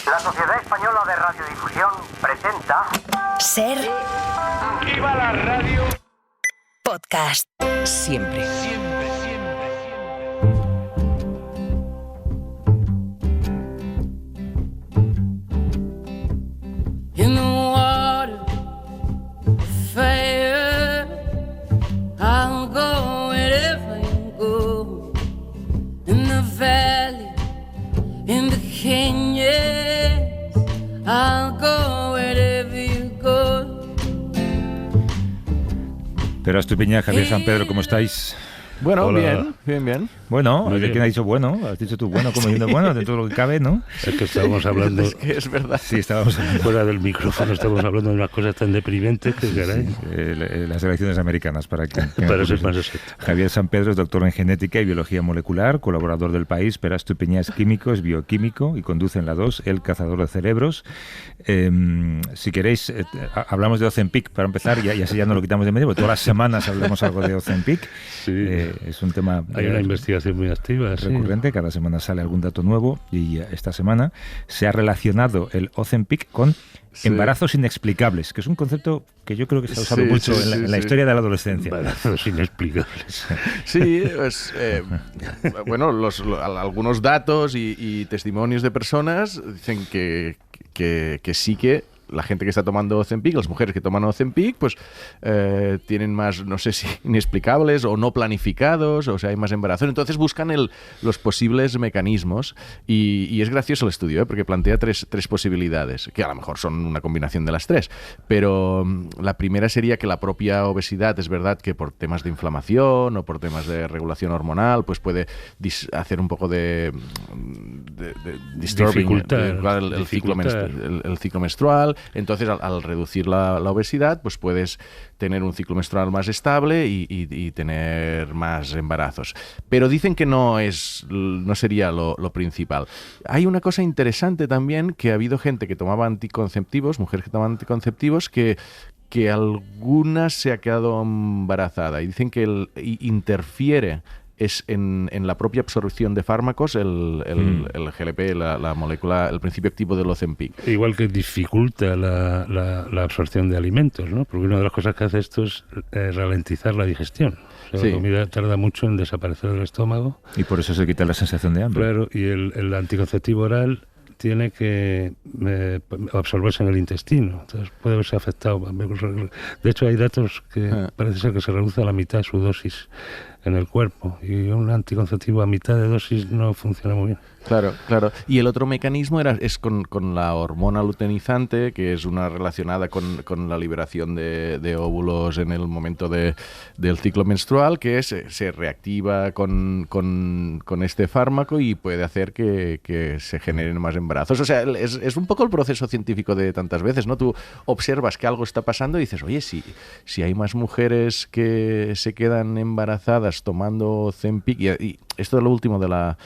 La Sociedad Española de Radiodifusión presenta... Ser... ¡Viva la radio! Podcast. Siempre. In the water, fire, I'll go wherever you go. In the valley, in the canyons, I'll go wherever you go. Pero Estupiñán, Javier San Pedro, ¿cómo estáis? Bueno, Hola. bien. Bueno, Muy bien. ¿quién ha dicho bueno? Has dicho tú bueno, como diciendo bueno, de todo lo que cabe, ¿no? Es que estábamos hablando... Es que es verdad. Sí, estábamos hablando. Fuera del micrófono estamos hablando de unas cosas tan deprimentes que caray. Las elecciones americanas, para que... Para ser más exacto. Javier San Pedro es doctor en genética y biología molecular, colaborador del País, pero Estupiñán es químico, es bioquímico y conduce en la 2 El Cazador de Cerebros. Si queréis, hablamos de Ozempic para empezar, y así ya no lo quitamos de medio, porque todas las semanas hablamos algo de Ozempic. Sí. Es un tema... Hay una investigación muy activa, recurrente, cada semana sale algún dato nuevo y esta semana se ha relacionado el Ozempic con embarazos inexplicables, que es un concepto que yo creo que se ha usado mucho en la historia de la adolescencia. Embarazos inexplicables. Sí, pues, bueno, algunos datos y testimonios de personas dicen que sí que la gente que está tomando Ozempic, las mujeres que toman Ozempic, pues tienen más, no sé si inexplicables o no planificados, o sea, hay más embarazos. Entonces buscan los posibles mecanismos y es gracioso el estudio, porque plantea tres posibilidades, que a lo mejor son una combinación de las tres. Pero la primera sería que la propia obesidad, es verdad que por temas de inflamación o por temas de regulación hormonal, pues puede hacer un poco de disturbing el ciclo menstrual. Entonces, al reducir la obesidad, pues puedes tener un ciclo menstrual más estable y tener más embarazos. Pero dicen que no sería lo principal. Hay una cosa interesante también, que ha habido gente que tomaba anticonceptivos, mujeres que tomaban anticonceptivos, que alguna se ha quedado embarazada. Y dicen que interfiere es en la propia absorción de fármacos el GLP, la molécula, el principio activo del Ozempic. Igual que dificulta la absorción de alimentos, ¿no? Porque una de las cosas que hace esto es ralentizar la digestión. O sea, la comida tarda mucho en desaparecer del estómago. Y por eso se quita la sensación de hambre. Claro, y el anticonceptivo oral tiene que absorberse en el intestino, entonces puede verse afectado. De hecho, hay datos que parece ser que se reduce a la mitad su dosis en el cuerpo, y un anticonceptivo a mitad de dosis no funciona muy bien. Claro. Y el otro mecanismo es con la hormona luteinizante, que es una relacionada con la liberación de óvulos en el momento del ciclo menstrual, que se reactiva con este fármaco y puede hacer que se generen más embarazos. O sea, es un poco el proceso científico de tantas veces, ¿no? Tú observas que algo está pasando y dices, oye, si hay más mujeres que se quedan embarazadas tomando Ozempic, y esto es lo último de la...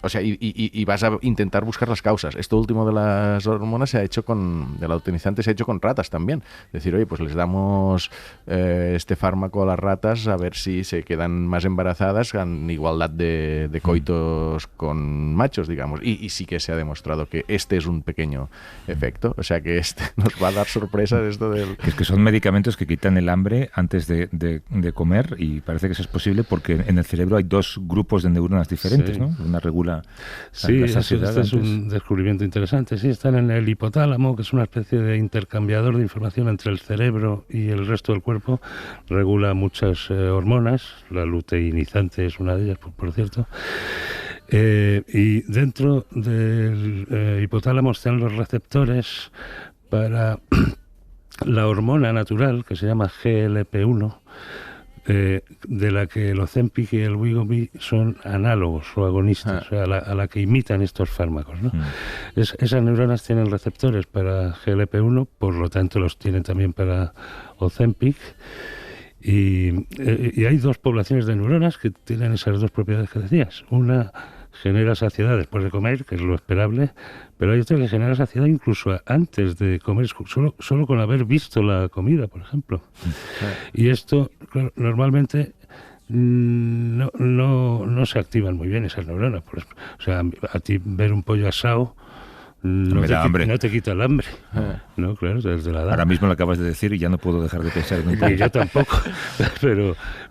O sea, y vas a intentar buscar las causas. Esto último de las hormonas de la luteinizante se ha hecho con ratas también. Es decir, oye, pues les damos este fármaco a las ratas a ver si se quedan más embarazadas en igualdad de coitos con machos, digamos. Y sí que se ha demostrado que este es un pequeño efecto. O sea, que este nos va a dar sorpresas esto del... Es que son medicamentos que quitan el hambre antes de comer, y parece que eso es posible porque en el cerebro hay dos grupos de neuronas diferentes, ¿no? Una regula... Sí, este es un descubrimiento interesante. Sí, están en el hipotálamo, que es una especie de intercambiador de información entre el cerebro y el resto del cuerpo. Regula muchas hormonas, la luteinizante es una de ellas, por cierto. Y dentro del hipotálamo están los receptores para la hormona natural, que se llama GLP-1, de la que el Ozempic y el Wegovy son análogos o agonistas, o sea, a la que imitan estos fármacos, ¿no? Esas neuronas tienen receptores para GLP-1, por lo tanto los tienen también para Ozempic, y hay dos poblaciones de neuronas que tienen esas dos propiedades que decías. Una genera saciedad después de comer, que es lo esperable, pero hay otra que genera saciedad incluso antes de comer, solo con haber visto la comida, por ejemplo. Y esto, claro, normalmente no se activan muy bien esas neuronas. O sea, a ti ver un pollo asado no te quita el hambre. No, claro, desde la edad. Ahora mismo lo acabas de decir y ya no puedo dejar de pensar en un pollo. Y yo tampoco.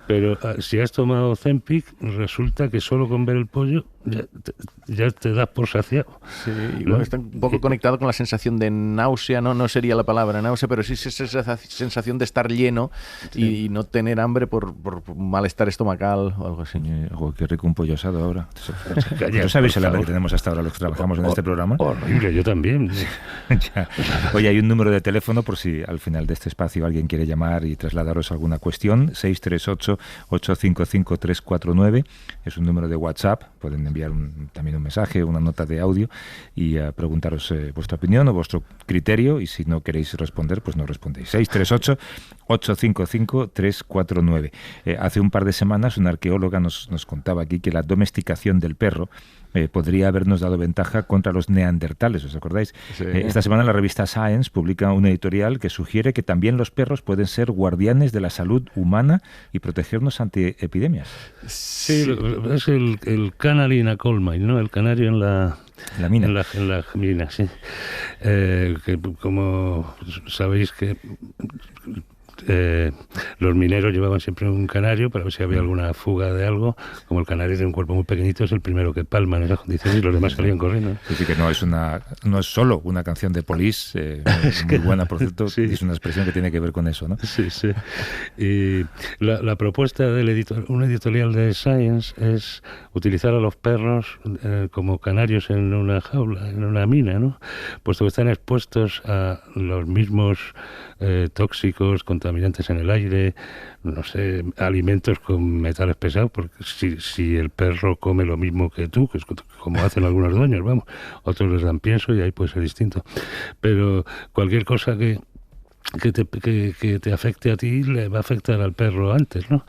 Pero si has tomado Ozempic, resulta que solo con ver el pollo ya te das por saciado. Sí, igual está un poco conectado con la sensación de náusea, no sería la palabra náusea, pero sí esa sensación de estar lleno y no tener hambre por malestar estomacal o algo así. Qué rico un pollo asado ahora. ¿No sabéis el hambre que tenemos hasta ahora los que trabajamos en este programa? Horrible, yo también. Oye, hay un número de teléfono por si al final de este espacio alguien quiere llamar y trasladaros alguna cuestión. 638-855-349. Es un número de WhatsApp. Pueden enviar también un mensaje, una nota de audio y preguntaros vuestra opinión o vuestro criterio, y si no queréis responder, pues no respondéis. 638-855-349. Hace un par de semanas una arqueóloga nos contaba aquí que la domesticación del perro podría habernos dado ventaja contra los neandertales, ¿os acordáis? Sí. Esta semana la revista Science publica un editorial que sugiere que también los perros pueden ser guardianes de la salud humana y protegernos ante epidemias. Sí, es el canary in a coal mine, ¿no? El canario en la mina. En la mina, sí. Que como sabéis que los mineros llevaban siempre un canario para ver si había alguna fuga de algo. Como el canario tiene un cuerpo muy pequeñito, es el primero que palma en esas condiciones y los demás salían corriendo. Sí, que no es solo una canción de Police, muy buena, por cierto, sí. Es una expresión que tiene que ver con eso, ¿no? Sí, sí. Y la propuesta del un editorial de Science es utilizar a los perros como canarios en una jaula, en una mina, ¿no? Puesto que están expuestos a los mismos tóxicos, contaminantes en el aire, no sé, alimentos con metales pesados, porque si el perro come lo mismo que tú, que es como hacen algunos dueños, vamos, otros les dan pienso y ahí puede ser distinto. Pero cualquier cosa que te afecte a ti le va a afectar al perro antes, ¿no?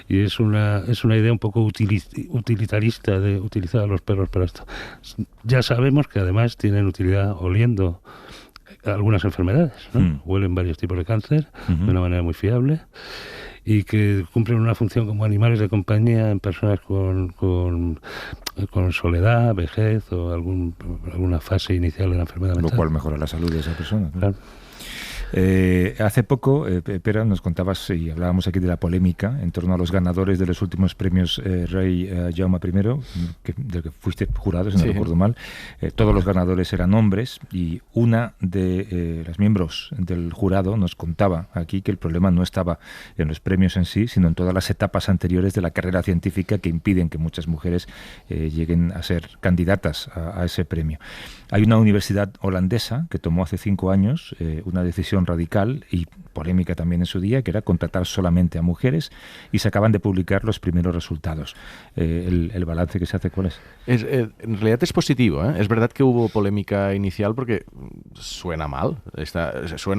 Y es una idea un poco utilitarista de utilizar a los perros para esto. Ya sabemos que además tienen utilidad oliendo algunas enfermedades, ¿no? Huelen varios tipos de cáncer de una manera muy fiable y que cumplen una función como animales de compañía en personas con soledad, vejez o alguna fase inicial de la enfermedad mental. Lo cual mejora la salud de esa persona, ¿no? Claro. Hace poco, Pera, nos contabas y hablábamos aquí de la polémica en torno a los ganadores de los últimos premios Rey Jaume I, del que fuiste jurado, si no recuerdo mal. Todos los ganadores eran hombres y una de las miembros del jurado nos contaba aquí que el problema no estaba en los premios en sí, sino en todas las etapas anteriores de la carrera científica que impiden que muchas mujeres lleguen a ser candidatas a ese premio. Hay una universidad holandesa que tomó hace 5 años una decisión radical y polémica también en su día, que era contratar solamente a mujeres, y se acaban de publicar los primeros resultados. ¿El balance que se hace cuál es? En realidad es positivo, ¿eh? Es verdad que hubo polémica inicial porque suena mal,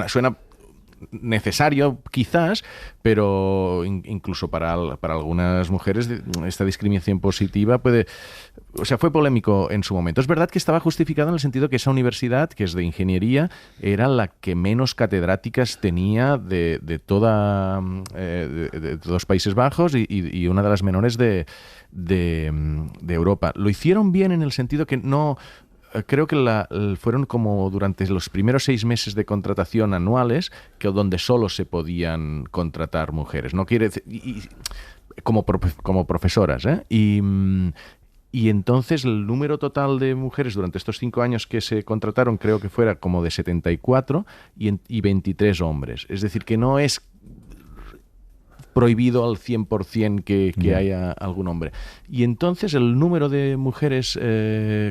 suena necesario quizás, pero incluso para algunas mujeres esta discriminación positiva fue polémico en su momento. Es verdad que estaba justificado en el sentido que esa universidad, que es de ingeniería, era la que menos catedráticas tenía de todos los Países Bajos y una de las menores de Europa. Lo hicieron bien en el sentido que no... Creo que fueron como durante los primeros 6 meses de contratación anuales donde solo se podían contratar mujeres. No quiere decir, como profesoras, ¿eh? Y entonces el número total de mujeres durante estos 5 años que se contrataron creo que fuera como de 74 y 23 hombres. Es decir, que no es prohibido al 100% que haya algún hombre. Y entonces el número de mujeres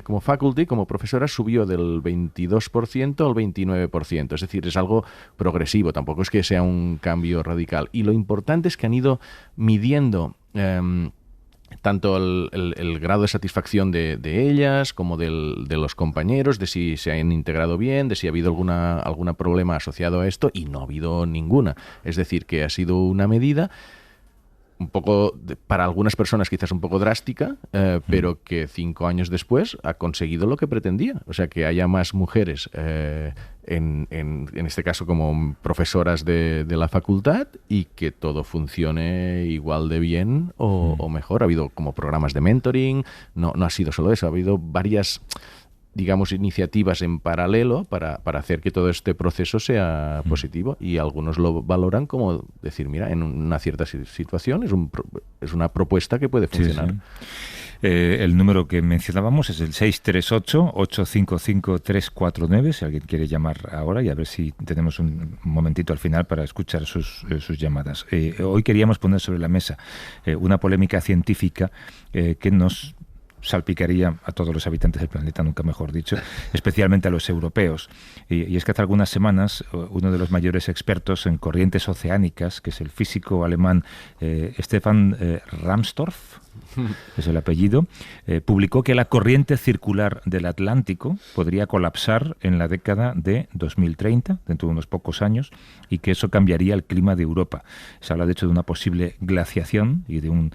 como faculty, como profesoras, subió del 22% al 29%. Es decir, es algo progresivo, tampoco es que sea un cambio radical. Y lo importante es que han ido midiendo tanto el grado de satisfacción de ellas como de los compañeros, de si se han integrado bien, de si ha habido algún problema asociado a esto, y no ha habido ninguna. Es decir, que ha sido una medida un poco, para algunas personas quizás un poco drástica, pero que 5 años después ha conseguido lo que pretendía. O sea, que haya más mujeres, en este caso como profesoras de la facultad, y que todo funcione igual de bien o mejor. Ha habido como programas de mentoring, no ha sido solo eso, ha habido varias digamos, iniciativas en paralelo para hacer que todo este proceso sea positivo, y algunos lo valoran como decir, mira, en una cierta situación es una propuesta que puede funcionar. Sí, sí. El número que mencionábamos es el 638-855-349, si alguien quiere llamar ahora, y a ver si tenemos un momentito al final para escuchar sus llamadas. Hoy queríamos poner sobre la mesa una polémica científica que nos salpicaría a todos los habitantes del planeta, nunca mejor dicho, especialmente a los europeos. Y es que hace algunas semanas uno de los mayores expertos en corrientes oceánicas, que es el físico alemán Stefan Rahmstorf, es el apellido, publicó que la corriente circular del Atlántico podría colapsar en la década de 2030, dentro de unos pocos años, y que eso cambiaría el clima de Europa. Se habla de hecho de una posible glaciación y de un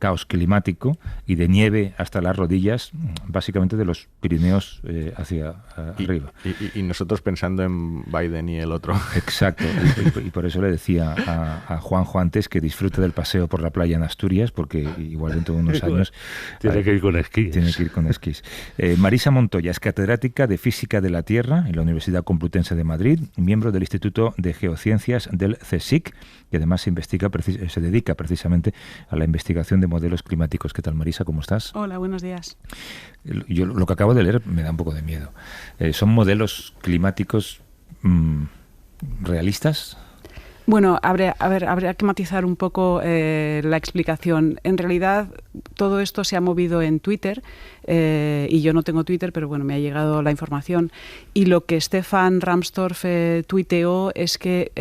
caos climático y de nieve hasta las rodillas, básicamente de los Pirineos hacia arriba. Y nosotros pensando en Biden y el otro. Exacto, y por eso le decía a Juanjo antes que disfrute del paseo por la playa en Asturias, porque igual dentro de unos años tiene que ir con esquís. Tiene que ir con esquís. Marisa Montoya es catedrática de Física de la Tierra en la Universidad Complutense de Madrid, miembro del Instituto de Geociencias del CSIC, y además se dedica precisamente a la investigación de modelos climáticos. ¿Qué tal, Marisa? ¿Cómo estás? Hola, buenos días. Yo lo que acabo de leer me da un poco de miedo. ¿Son modelos climáticos realistas? Bueno, habría que matizar un poco la explicación. En realidad, todo esto se ha movido en Twitter, y yo no tengo Twitter, pero bueno, me ha llegado la información. Y lo que Stefan Rahmstorf tuiteó es que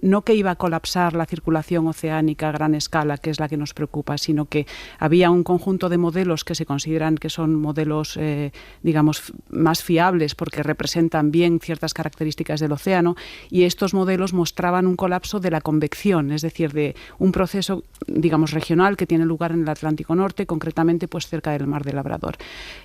no que iba a colapsar la circulación oceánica a gran escala, que es la que nos preocupa, sino que había un conjunto de modelos que se consideran que son modelos, digamos, más fiables porque representan bien ciertas características del océano, y estos modelos mostraban un colapso de la convección, es decir, de un proceso, digamos, regional que tiene lugar en el Atlántico Norte, concretamente pues cerca del Mar de Labrador.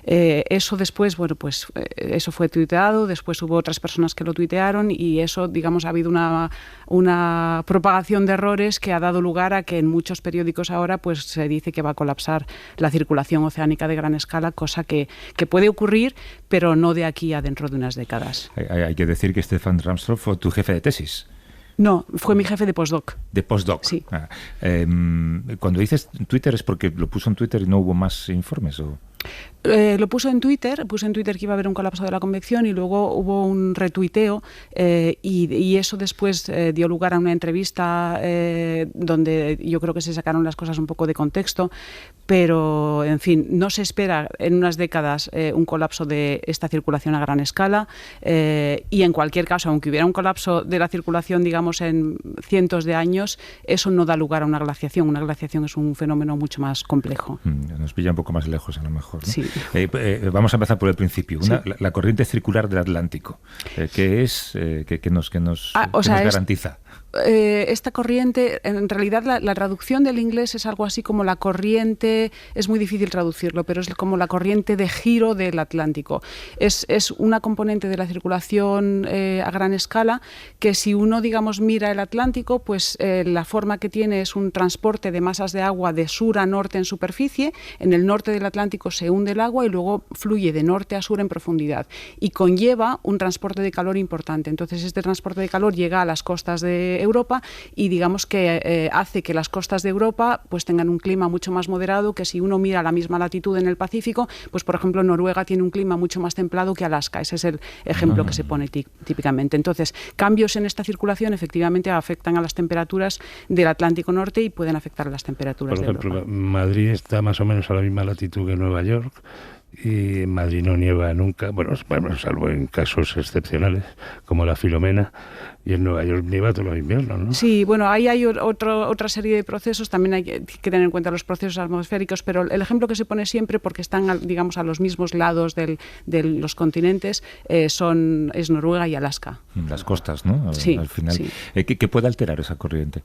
Eso después, bueno, pues eso fue tuiteado, después hubo otras personas que lo tuitearon, y eso, digamos, ha habido una propagación de errores que ha dado lugar a que en muchos periódicos ahora pues se dice que va a colapsar la circulación oceánica de gran escala, cosa que puede ocurrir, pero no de aquí a dentro de unas décadas. Hay que decir que Stefan Rahmstorf fue tu jefe de tesis. No, fue mi jefe de postdoc. De postdoc. Sí. Cuando dices Twitter, ¿es porque lo puso en Twitter y no hubo más informes? ¿O? Lo puse en Twitter que iba a haber un colapso de la convección, y luego hubo un retuiteo, y eso después dio lugar a una entrevista donde yo creo que se sacaron las cosas un poco de contexto, pero en fin, no se espera en unas décadas un colapso de esta circulación a gran escala, y en cualquier caso, aunque hubiera un colapso de la circulación, digamos, en cientos de años, eso no da lugar a una glaciación. Una glaciación es un fenómeno mucho más complejo. Nos pilla un poco más lejos a lo mejor, ¿no? Sí. Vamos a empezar por el principio. Sí. La corriente circular del Atlántico. ¿Qué es? ¿Qué nos garantiza? Esta corriente, en realidad la traducción del inglés es algo así como la corriente, es muy difícil traducirlo, pero es como la corriente de giro del Atlántico. Es una componente de la circulación a gran escala que, si uno, digamos, mira el Atlántico, pues la forma que tiene es un transporte de masas de agua de sur a norte en superficie. En el norte del Atlántico se hunde el agua y luego fluye de norte a sur en profundidad, y conlleva un transporte de calor importante. Entonces, este transporte de calor llega a las costas de Europa, y digamos que hace que las costas de Europa pues tengan un clima mucho más moderado que si uno mira a la misma latitud en el Pacífico. Pues por ejemplo, Noruega tiene un clima mucho más templado que Alaska. Ese es el ejemplo que se pone típicamente. Entonces, cambios en esta circulación efectivamente afectan a las temperaturas del Atlántico Norte y pueden afectar a las temperaturas de Europa. Por ejemplo, Madrid está más o menos a la misma latitud que Nueva York, y en Madrid no nieva nunca, bueno, salvo en casos excepcionales como la Filomena, y en Nueva York nieva todos los inviernos, ¿no? Sí, bueno, ahí hay otra serie de procesos, también hay que tener en cuenta los procesos atmosféricos, pero el ejemplo que se pone siempre, porque están, digamos, a los mismos lados de los continentes, es Noruega y Alaska. Las costas, ¿no? Sí, al final. Sí. ¿Qué puede alterar esa corriente?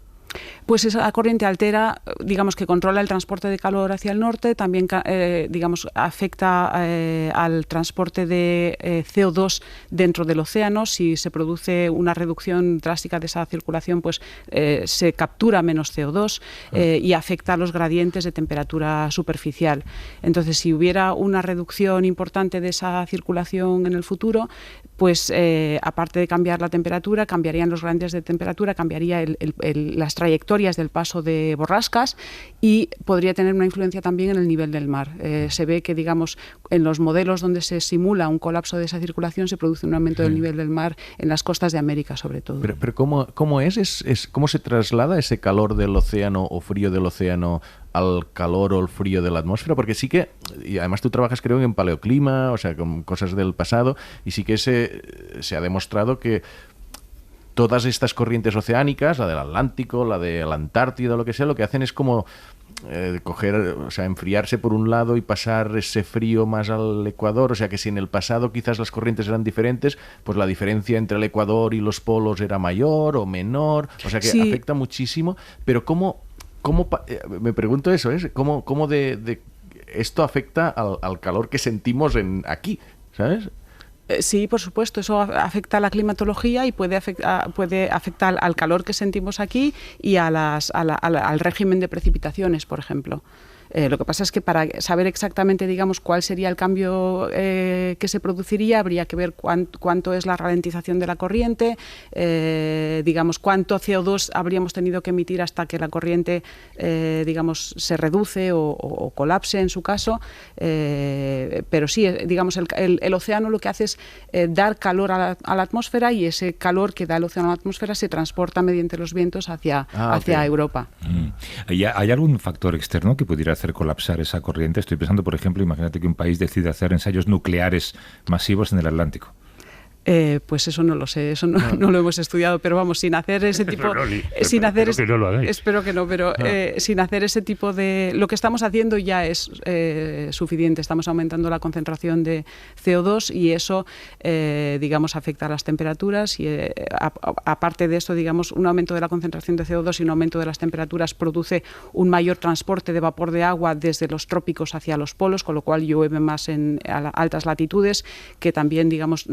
Pues esa corriente altera, digamos que controla el transporte de calor hacia el norte, también digamos afecta al transporte de CO2 dentro del océano. Si se produce una reducción drástica de esa circulación, pues se captura menos CO2 y afecta a los gradientes de temperatura superficial. Entonces, si hubiera una reducción importante de esa circulación en el futuro, pues aparte de cambiar la temperatura, cambiarían los gradientes de temperatura, cambiaría las trayectorias del paso de borrascas y podría tener una influencia también en el nivel del mar. Se ve que, digamos, en los modelos donde se simula un colapso de esa circulación se produce un aumento del nivel del mar en las costas de América, sobre todo. Pero ¿cómo es? ¿Cómo se traslada ese calor del océano o frío del océano al calor o el frío de la atmósfera? Porque sí que, y además tú trabajas creo en paleoclima, o sea, con cosas del pasado, y sí que se ha demostrado que todas estas corrientes oceánicas, la del Atlántico, la de la Antártida, lo que sea, lo que hacen es como enfriarse por un lado y pasar ese frío más al Ecuador. O sea que si en el pasado quizás las corrientes eran diferentes, pues la diferencia entre el Ecuador y los polos era mayor o menor. O sea que sí, afecta muchísimo. Pero me pregunto eso, ¿cómo de esto afecta al calor que sentimos aquí, ¿sabes? Sí, por supuesto, eso afecta a la climatología y puede afectar al calor que sentimos aquí y al régimen de precipitaciones, por ejemplo. Lo que pasa es que para saber exactamente, digamos, cuál sería el cambio que se produciría, habría que ver cuánto es la ralentización de la corriente, digamos, cuánto CO2 habríamos tenido que emitir hasta que la corriente, digamos, se reduce o colapse en su caso. Pero sí, digamos, el océano lo que hace es dar calor a la atmósfera y ese calor que da el océano a la atmósfera se transporta mediante los vientos hacia Europa. ¿Hay algún factor externo que pudiera hacer colapsar esa corriente? Estoy pensando, por ejemplo, imagínate que un país decide hacer ensayos nucleares masivos en el Atlántico. Pues eso no lo sé, eso no lo hemos estudiado, pero vamos, sin hacer ese tipo... Espero que no, pero sin hacer ese tipo de... Lo que estamos haciendo ya es suficiente, estamos aumentando la concentración de CO2 y eso, digamos, afecta a las temperaturas y aparte de eso, digamos, un aumento de la concentración de CO2 y un aumento de las temperaturas produce un mayor transporte de vapor de agua desde los trópicos hacia los polos, con lo cual llueve más a altas latitudes, que también, digamos,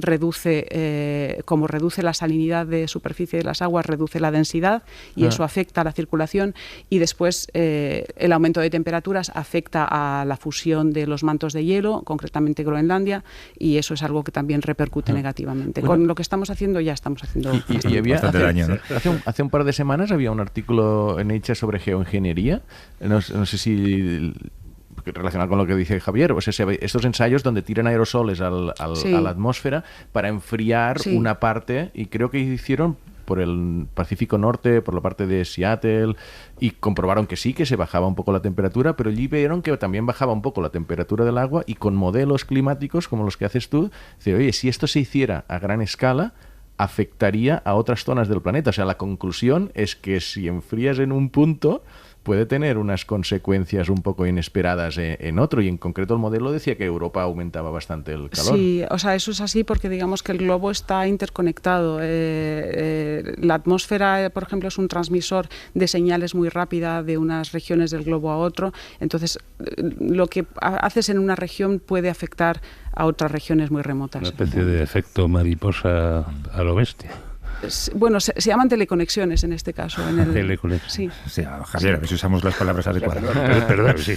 como reduce la salinidad de superficie de las aguas, reduce la densidad y eso afecta a la circulación y después el aumento de temperaturas afecta a la fusión de los mantos de hielo, concretamente Groenlandia, y eso es algo que también repercute negativamente. Bueno, con lo que estamos haciendo ya estamos haciendo y había hace un par de semanas había un artículo en Nature sobre geoingeniería, no sé si relacionado con lo que dice Javier, pues estos ensayos donde tiran aerosoles a la atmósfera para enfriar una parte, y creo que hicieron por el Pacífico Norte, por la parte de Seattle, y comprobaron que sí, que se bajaba un poco la temperatura, pero allí vieron que también bajaba un poco la temperatura del agua, y con modelos climáticos como los que haces tú, dice, oye, si esto se hiciera a gran escala, afectaría a otras zonas del planeta. O sea, la conclusión es que si enfrías en un punto, puede tener unas consecuencias un poco inesperadas en otro, y en concreto el modelo decía que Europa aumentaba bastante el calor. Sí, o sea, eso es así porque digamos que el globo está interconectado. La atmósfera, por ejemplo, es un transmisor de señales muy rápida de unas regiones del globo a otro, entonces lo que haces en una región puede afectar a otras regiones muy remotas. Una especie de efecto mariposa a lo bestia. Bueno, se llaman teleconexiones en este caso. Sí. O sea, Javier, a ver si usamos las palabras adecuadas. Perdón, sí.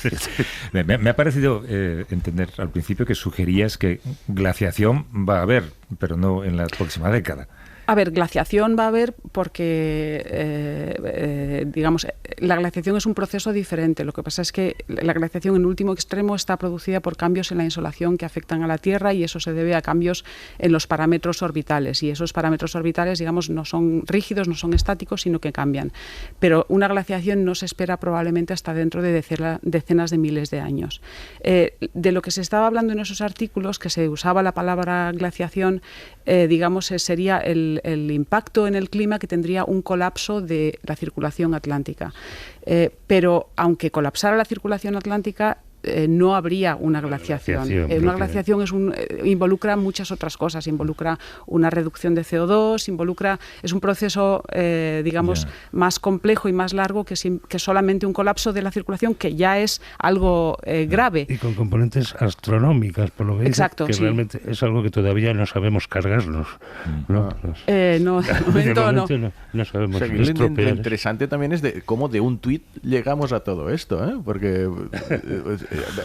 Me ha parecido entender al principio que sugerías que glaciación va a haber, pero no en la próxima década. A ver, glaciación va a haber porque, digamos, la glaciación es un proceso diferente. Lo que pasa es que la glaciación en último extremo está producida por cambios en la insolación que afectan a la Tierra y eso se debe a cambios en los parámetros orbitales. Y esos parámetros orbitales, digamos, no son rígidos, no son estáticos, sino que cambian. Pero una glaciación no se espera probablemente hasta dentro de decenas de miles de años. De lo que se estaba hablando en esos artículos, que se usaba la palabra glaciación, digamos, sería el impacto en el clima que tendría un colapso de la circulación atlántica. Pero aunque colapsara la circulación atlántica, no habría una glaciación. Una glaciación involucra muchas otras cosas, involucra una reducción de CO2, es un proceso, más complejo y más largo que solamente un colapso de la circulación, que ya es algo grave. Y con componentes astronómicas, por lo que dice, que realmente es algo que todavía no sabemos cargarnos. No, de momento no sabemos. O sea, lo interesante también es de cómo de un tuit llegamos a todo esto, ¿eh? Porque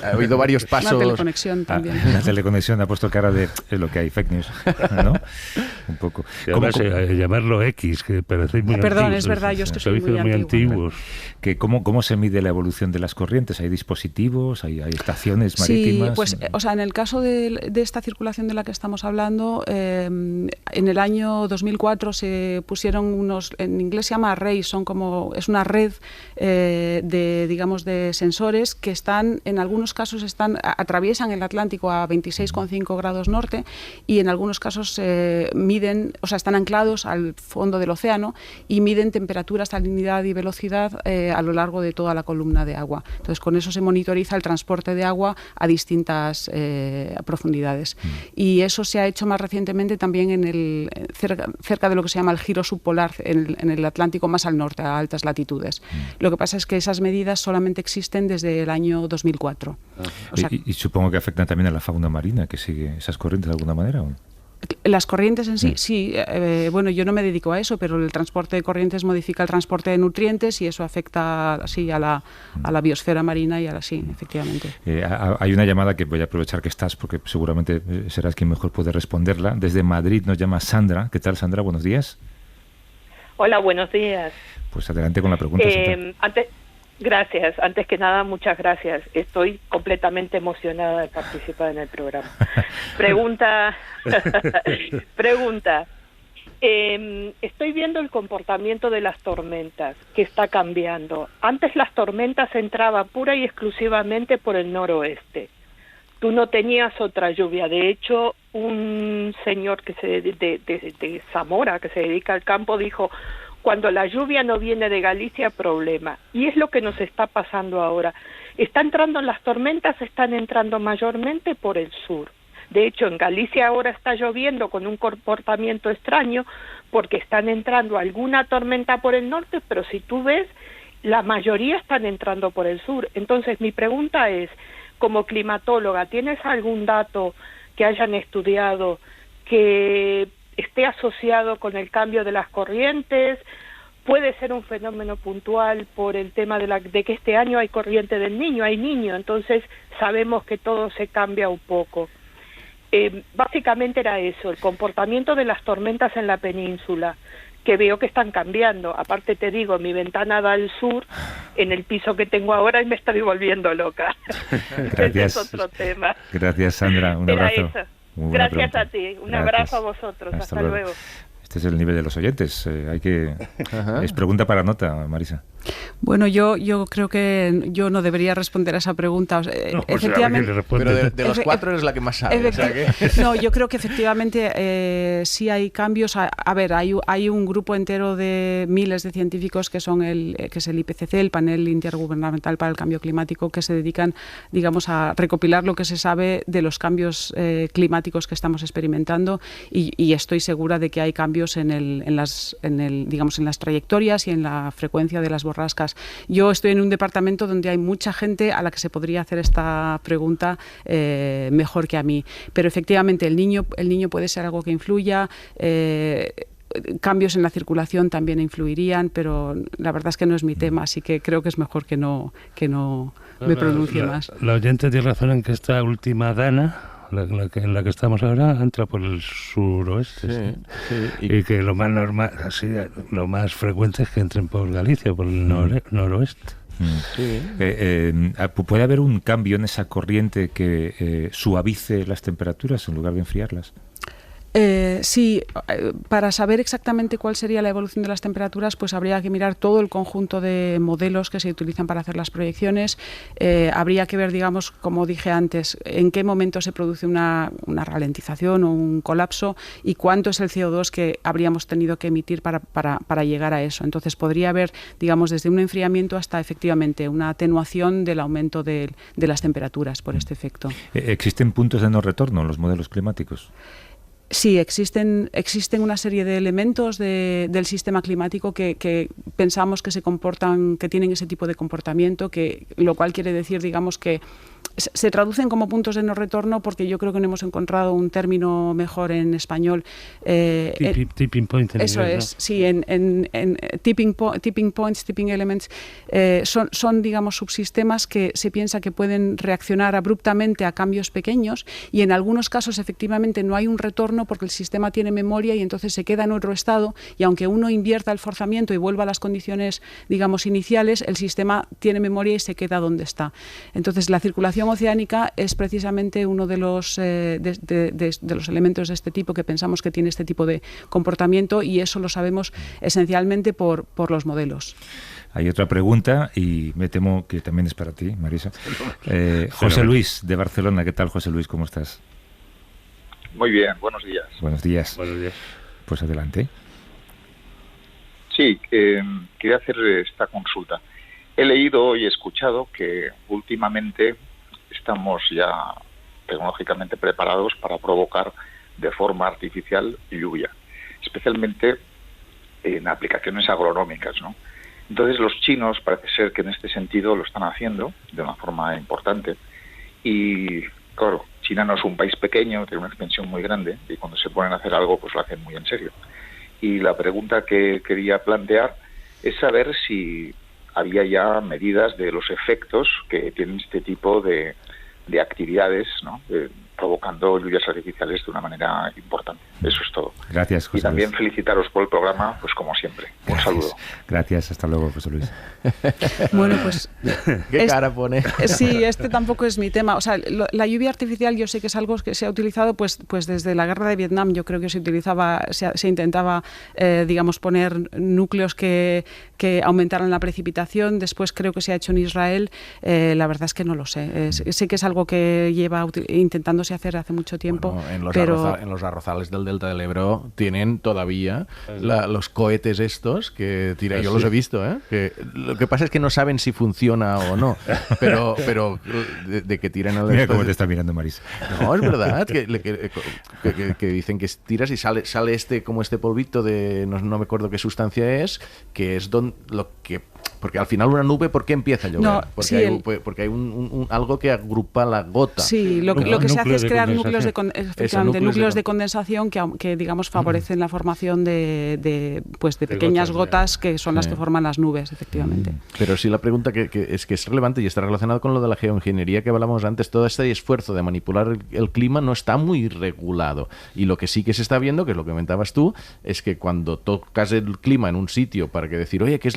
ha habido varios pasos. Una teleconexión también. La teleconexión ha puesto cara de es lo que hay, fake news, ¿no? Un poco. Además, llamarlo X, que parecéis muy antiguos. Perdón, es verdad, yo es que soy muy antiguos. Que ¿Cómo se mide la evolución de las corrientes? ¿Hay dispositivos? ¿Hay estaciones marítimas? Sí, pues, en el caso de esta circulación de la que estamos hablando, en el año 2004 se pusieron en inglés se llama arrays, es una red de sensores que en algunos casos atraviesan el Atlántico a 26,5 grados norte, y en algunos casos están anclados al fondo del océano y miden temperaturas, salinidad y velocidad a lo largo de toda la columna de agua. Entonces, con eso se monitoriza el transporte de agua a distintas profundidades. Y eso se ha hecho más recientemente también cerca de lo que se llama el giro subpolar, en el Atlántico más al norte, a altas latitudes. Lo que pasa es que esas medidas solamente existen desde el año 2004. Y supongo que afectan también a la fauna marina, que sigue esas corrientes de alguna manera, ¿o? Las corrientes en sí. Yo no me dedico a eso, pero el transporte de corrientes modifica el transporte de nutrientes y eso afecta a la biosfera marina y efectivamente. Hay una llamada que voy a aprovechar que estás, porque seguramente serás quien mejor puede responderla. Desde Madrid nos llama Sandra. ¿Qué tal, Sandra? Buenos días. Hola, buenos días. Pues adelante con la pregunta. Gracias. Antes que nada, muchas gracias. Estoy completamente emocionada de participar en el programa. Pregunta. Estoy viendo el comportamiento de las tormentas, que está cambiando. Antes las tormentas entraban pura y exclusivamente por el noroeste. Tú no tenías otra lluvia. De hecho, un señor de Zamora, que se dedica al campo, dijo: cuando la lluvia no viene de Galicia, problema. Y es lo que nos está pasando ahora. Las tormentas están entrando mayormente por el sur. De hecho, en Galicia ahora está lloviendo con un comportamiento extraño, porque están entrando alguna tormenta por el norte, pero si tú ves, la mayoría están entrando por el sur. Entonces, mi pregunta es, como climatóloga, ¿tienes algún dato que hayan estudiado que esté asociado con el cambio de las corrientes? Puede ser un fenómeno puntual por el tema de que este año hay corriente del Niño, hay Niño, entonces sabemos que todo se cambia un poco. Básicamente era eso, el comportamiento de las tormentas en la península, que veo que están cambiando. Aparte te digo, mi ventana da al sur, en el piso que tengo ahora, y me estoy volviendo loca. Gracias. Ese es otro tema. Gracias, Sandra. Un abrazo. Gracias a ti. Un abrazo a vosotros. Hasta luego. Este es el nivel de los oyentes. Es pregunta para nota, Marisa. Bueno, yo creo que yo no debería responder a esa pregunta. Efectivamente, pero de los cuatro eres la que más sabe. No, yo creo que efectivamente sí hay cambios. Hay un grupo entero de miles de científicos que es el IPCC, el Panel Intergubernamental para el Cambio Climático, que se dedican, a recopilar lo que se sabe de los cambios climáticos que estamos experimentando, y estoy segura de que hay cambios en las trayectorias y en la frecuencia de las borrascas. Yo estoy en un departamento donde hay mucha gente a la que se podría hacer esta pregunta mejor que a mí, pero efectivamente el niño puede ser algo que influya. Cambios en la circulación también influirían, pero la verdad es que no es mi tema, así que creo que es mejor que no me pronuncie más. La oyente tiene razón en que esta última dana, en la que estamos ahora, entra por el suroeste, y que lo más normal, lo más frecuente es que entren por Galicia, por el noroeste. ¿Puede haber un cambio en esa corriente que suavice las temperaturas en lugar de enfriarlas? Sí, para saber exactamente cuál sería la evolución de las temperaturas, pues habría que mirar todo el conjunto de modelos que se utilizan para hacer las proyecciones. Habría que ver, digamos, como dije antes, en qué momento se produce una ralentización o un colapso y cuánto es el CO2 que habríamos tenido que emitir para llegar a eso. Entonces podría haber, digamos, desde un enfriamiento hasta efectivamente una atenuación del aumento de las temperaturas por este efecto. ¿Existen puntos de no retorno en los modelos climáticos? Sí, existen una serie de elementos del sistema climático que pensamos que se comportan, que tienen ese tipo de comportamiento, lo cual quiere decir, digamos, que se traducen como puntos de no retorno porque yo creo que no hemos encontrado un término mejor en español. Tipping point. Eso inglés, es, ¿no? Sí, en tipping points, tipping elements, son, digamos, subsistemas que se piensa que pueden reaccionar abruptamente a cambios pequeños y en algunos casos efectivamente no hay un retorno porque el sistema tiene memoria y entonces se queda en otro estado y aunque uno invierta el forzamiento y vuelva a las condiciones, digamos, iniciales, el sistema tiene memoria y se queda donde está. Entonces la circulación oceánica es precisamente uno de los elementos de este tipo que pensamos que tiene este tipo de comportamiento y eso lo sabemos esencialmente por los modelos. Hay otra pregunta y me temo que también es para ti, Marisa. José Luis, de Barcelona. ¿Qué tal, José Luis? ¿Cómo estás? Muy bien, buenos días. Buenos días. Pues adelante. Sí, quería hacer esta consulta. He leído y escuchado que últimamente estamos ya tecnológicamente preparados para provocar de forma artificial lluvia, especialmente en aplicaciones agronómicas, ¿no? Entonces los chinos parece ser que en este sentido lo están haciendo de una forma importante y, claro, China no es un país pequeño, tiene una extensión muy grande y cuando se ponen a hacer algo pues lo hacen muy en serio. Y la pregunta que quería plantear es saber si había ya medidas de los efectos que tienen este tipo de actividades, ¿no? Provocando lluvias artificiales de una manera importante. Eso es todo. Gracias, José Luis. Y también felicitaros por el programa, pues como siempre. Un saludo. Gracias, hasta luego, José Luis. Bueno, pues... ¿Qué cara pone? Sí, este tampoco es mi tema. O sea, la lluvia artificial yo sé que es algo que se ha utilizado pues desde la guerra de Vietnam. Yo creo que se intentaba, digamos, poner núcleos que aumentaran la precipitación. Después creo que se ha hecho en Israel. La verdad es que no lo sé. Sé que es algo que lleva intentándose hacer hace mucho tiempo. Bueno, en los arrozales del Delta del Ebro tienen todavía los cohetes estos que tiran. Yo los he visto, ¿eh? Que lo que pasa es que no saben si funciona o no, pero de que tiran al... Mira cómo te está mirando Marisa. No, es verdad, que dicen que tiras y sale como este polvito de no me acuerdo qué sustancia es, que es lo que... Porque al final una nube, ¿por qué empieza a llover? No, porque hay algo que agrupa la gota. Sí, lo que se hace es crear núcleos de condensación que digamos, favorecen la formación de pequeñas gotas que son las que forman las nubes, efectivamente. Pero sí, la pregunta que es relevante y está relacionada con lo de la geoingeniería que hablamos antes. Todo este esfuerzo de manipular el clima no está muy regulado. Y lo que sí que se está viendo, que es lo que comentabas tú, es que cuando tocas el clima en un sitio para decir, oye, ¿qué es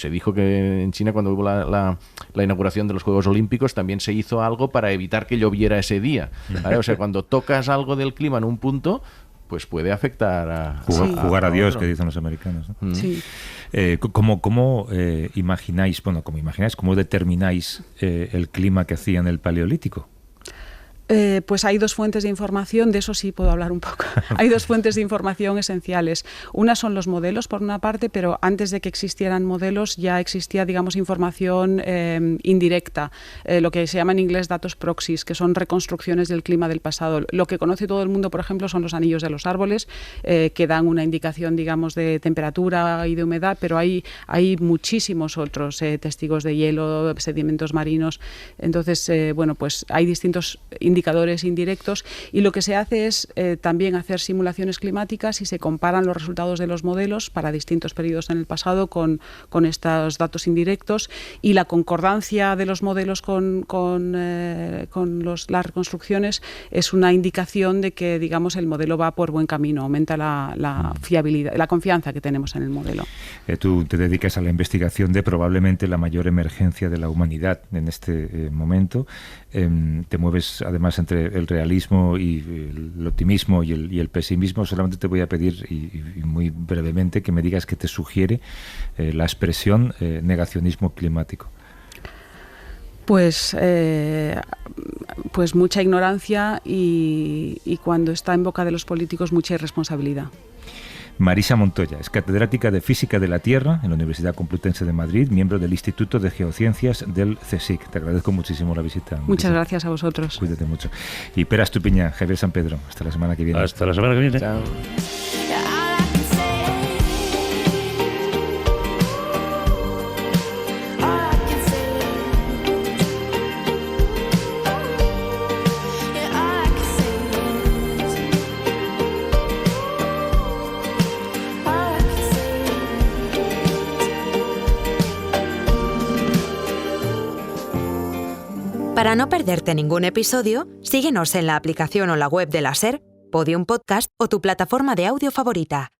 se dijo que en China cuando hubo la inauguración de los Juegos Olímpicos también se hizo algo para evitar que lloviera ese día, ¿vale? O sea, cuando tocas algo del clima en un punto, pues puede afectar a... Jugar a Dios, que dicen los americanos, ¿no? Sí. ¿Cómo imagináis, cómo determináis el clima que hacía en el Paleolítico? Pues hay dos fuentes de información, de eso sí puedo hablar un poco. Hay dos fuentes de información esenciales. Una son los modelos, por una parte, pero antes de que existieran modelos ya existía, digamos, información indirecta, lo que se llama en inglés datos proxies, que son reconstrucciones del clima del pasado. Lo que conoce todo el mundo, por ejemplo, son los anillos de los árboles, que dan una indicación, digamos, de temperatura y de humedad, pero hay muchísimos otros testigos de hielo, sedimentos marinos. Entonces, bueno, pues hay distintos indicadores indirectos y lo que se hace es también hacer simulaciones climáticas y se comparan los resultados de los modelos para distintos periodos en el pasado con estos datos indirectos y la concordancia de los modelos con las reconstrucciones es una indicación de que, digamos, el modelo va por buen camino, aumenta la fiabilidad, la confianza que tenemos en el modelo. Tú te dedicas a la investigación de probablemente la mayor emergencia de la humanidad en este momento. Te mueves además más entre el realismo y el optimismo y el pesimismo, solamente te voy a pedir, y muy brevemente, que me digas qué te sugiere la expresión negacionismo climático. Pues mucha ignorancia y cuando está en boca de los políticos mucha irresponsabilidad. Marisa Montoya es catedrática de Física de la Tierra en la Universidad Complutense de Madrid, miembro del Instituto de Geociencias del CSIC. Te agradezco muchísimo la visita. Muchas gracias a vosotros. Cuídate mucho. Y Pere Estupiñán, Javier San Pedro. Hasta la semana que viene. Hasta la semana que viene. Chao. Para no perderte ningún episodio, síguenos en la aplicación o la web de la SER, Podium Podcast o tu plataforma de audio favorita.